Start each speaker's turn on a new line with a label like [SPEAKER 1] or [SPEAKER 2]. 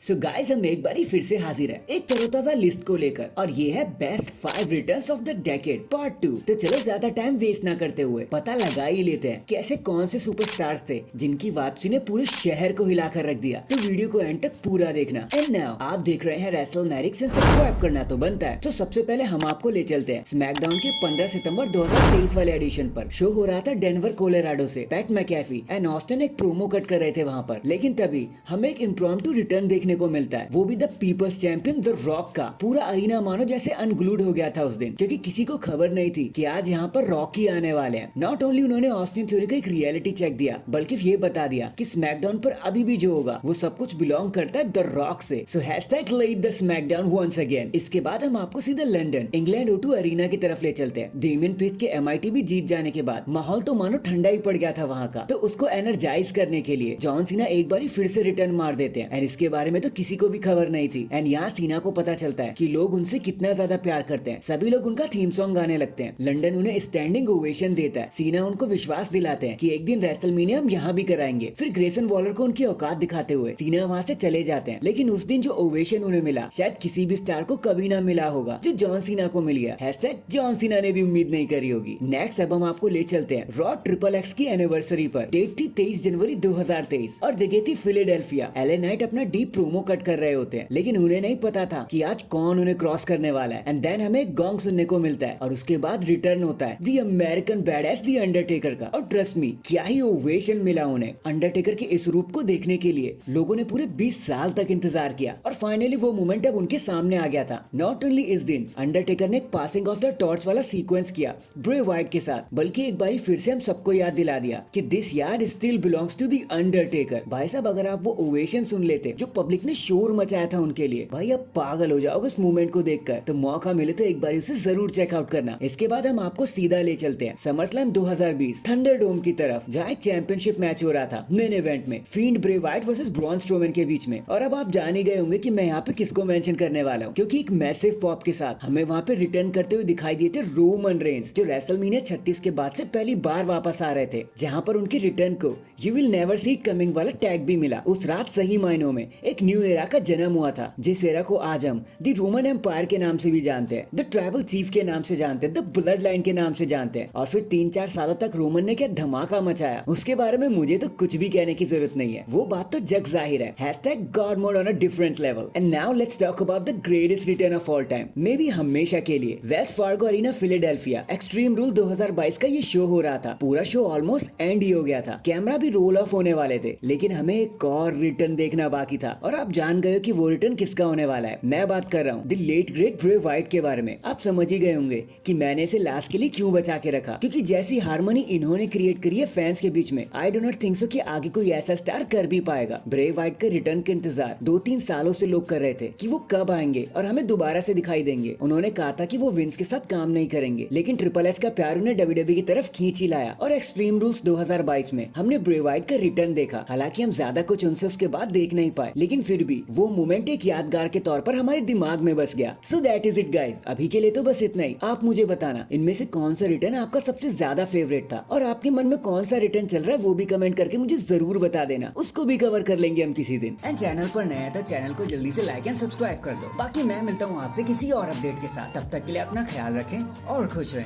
[SPEAKER 1] So guys हम एक बारी फिर से हाजिर है एक तरोताजा लिस्ट को लेकर और ये है best 5 returns of the decade part 2। तो चलो ज्यादा टाइम वेस्ट ना करते हुए पता लगा ही लेते हैं कि ऐसे कौन से सुपरस्टार्स थे जिनकी वापसी ने पूरे शहर को हिलाकर रख दिया। तो वीडियो को एंड तक पूरा देखना। एंड नाउ आप देख रहे हैं रेसलमैनिक्स एंड सब्सक्राइब करना तो बनता है। तो सबसे पहले हम आपको ले चलते हैं स्मैकडाउन के 15 सितंबर 2023 वाले एडिशन पर। शो हो रहा था डेनवर कोलोराडो से। पैट मैकेफी एंड ऑस्टिन एक प्रोमो कट कर रहे थे वहाँ पर, लेकिन तभी हमें एक इम्प्रॉम्प्टू रिटर्न देखने को मिलता है, वो भी the people's champion the rock का। पूरा अरीना मानो जैसे अनग्लूड हो गया था उस दिन, क्योंकि किसी को खबर नहीं थी कि आज यहाँ पर रॉक ही आने वाले हैं। नॉट ओनली उन्होंने ऑस्टिन थ्योरी का एक रियलिटी चेक दिया, बल्कि ये बता दिया कि स्मैकडाउन पर अभी भी जो होगा वो सब कुछ बिलोंग करता है द रॉक से। So hashtag let the SmackDown once again. इसके बाद हम आपको सीधे लंदन इंग्लैंड O2 अरीना की तरफ ले चलते हैं। डेमियन प्रीस्ट के MIT भी जीत जाने के बाद माहौल तो मानो ठंडा ही पड़ गया था वहाँ का। तो उसको एनर्जाइज करने के लिए जॉन सीना एक बार फिर से रिटर्न मार देते हैं। एंड इसके बारे में तो किसी को भी खबर नहीं थी। एंड यहाँ सीना को पता चलता है कि लोग उनसे कितना ज्यादा प्यार करते हैं। सभी लोग उनका थीम सॉन्ग गाने लगते हैं। लंदन उन्हें स्टैंडिंग ओवेशन देता है। सीना उनको विश्वास दिलाते हैं कि एक दिन रेसलमेनिया हम यहाँ भी कराएंगे। फिर ग्रेसन वॉलर को उनकी औकात दिखाते हुए सीना वहाँ से चले जाते हैं। लेकिन उस दिन जो ओवेशन उन्हें मिला शायद किसी भी स्टार को कभी ना मिला होगा जो जॉन सीना को मिल गया। हैशटैग जॉन सीना ने भी उम्मीद नहीं करी होगी। नेक्स्ट अब हम आपको ले चलते हैं रॉ XXX की एनिवर्सरी पर। डेट थी 23 जनवरी 2023 और जगह थी फिलाडेल्फिया। LA नाइट अपना डीप प्रोमो कट कर रहे होते हैं, लेकिन उन्हें नहीं पता था कि आज कौन उन्हें क्रॉस करने वाला है। एंड देन हमें गॉन्ग सुनने को मिलता है और उसके बाद रिटर्न होता है the American badass the Undertaker का। और ट्रस्ट मी, क्या ही ओवेशन मिला उन्हें। अंडरटेकर के इस रूप को देखने के लिए लोगों ने पूरे 20 साल तक इंतजार किया और फाइनली वो मोमेंट अब उनके सामने आ गया था। नॉट ओनली इस दिन अंडरटेकर ने एक पासिंग ऑफ द टॉर्च वाला सीक्वेंस किया ब्रे वाइट के साथ, बल्कि एक बारी फिर से हम सबको याद दिला दिया कि this yard still belongs to the Undertaker. भाई साहब, अगर आप वो ओवेशन सुन लेते जो पब्लिक ने शोर मचाया था उनके लिए, भाई आप पागल हो जाओगे उस मूवमेंट को देखकर। तो मौका मिले तो एक बार उसे जरूर चेकआउट करना। इसके बाद हम आपको सीधा ले चलते हैं समरस्लैम 2020 थंडरडोम की तरफ, जहाँ एक चैंपियनशिप मैच हो रहा था मेन इवेंट में field Bray Wyatt versus Braun Strowman के बीच में। और अब आप जान ही गए होंगे कि मैं यहाँ पे किसको मेंशन करने वाला हूँ, क्योंकि एक मैसिव पॉप के साथ हमें वहाँ पे रिटर्न करते हुए दिखाई दिए थे रोमन रेंज, जो रेसलमेनिया 36 के बाद से पहली बार वापस आ रहे थे, जहाँ पर उनके रिटर्न को you will never see it coming वाला टैग भी मिला। उस रात सही मायनों में एक न्यू एरा का जन्म हुआ था, जिस एरा को आज हम द रोमन एम्पायर के नाम से भी जानते हैं, द ट्राइबल चीफ के नाम से जानते हैं, द ब्लड लाइन के नाम से जानते हैं। और फिर 3-4 सालों तक रोमन ने क्या धमाका मचाया, उसके बारे में मुझे तो कुछ भी कहने की जरूरत नहीं है, वो बात तो जग जाहिर है। Hashtag god mode on a different level. And now let's talk about the greatest return of all time, maybe हमेशा के लिए। Wells Fargo Arena Philadelphia Extreme Rule 2022 का ये शो हो रहा था। पूरा शो ऑलमोस्ट एंड ही हो गया था, कैमरा भी रोल ऑफ होने वाले थे, लेकिन हमें एक और रिटर्न देखना बाकी था। और आप जान गए हो कि वो रिटर्न किसका होने वाला है। मैं बात कर रहा हूँ the late great Bray Wyatt के बारे में। आप समझ ही गए होंगे कि मैंने इसे लास्ट के लिए क्यों बचा के रखा, क्योंकि जैसी हार्मनी इन्होंने क्रिएट करी है फैंस के बीच में, I do not think so कि आगे कोई ऐसा स्टार कर भी पाएगा। ब्रे वाइट के रिटर्न के इंतजार 2-3 सालों से लोग कर रहे थे कि वो कब आएंगे और हमें दोबारा से दिखाई देंगे। उन्होंने कहा था कि वो विंस के साथ काम नहीं करेंगे, लेकिन ट्रिपल एच का प्यार उन्हें WWE की तरफ खींच ही लाया और एक्सट्रीम रूल्स 2022 में हमने ब्रे वाइट का रिटर्न देखा। हालांकि हम ज्यादा कुछ उनसे उसके बाद देख नहीं पाए, लेकिन फिर भी वो मोमेंट एक यादगार के तौर पर हमारे दिमाग में बस गया। So that is it guys, अभी के लिए तो बस इतना ही। आप मुझे बताना इनमें से कौन सा रिटर्न आपका सबसे ज्यादा फेवरेट था, और आपके मन में कौन सा रिटर्न चल रहा है वो भी कमेंट करके मुझे जरूर बता देना, उसको भी कवर कर लेंगे हम किसी दिन। एंड चैनल पर नया है तो चैनल को जल्दी से लाइक एंड सब्सक्राइब कर दो। बाकी मैं मिलता हूँ आपसे किसी और अपडेट के साथ, तब तक के लिए अपना ख्याल रखें और खुश रहें।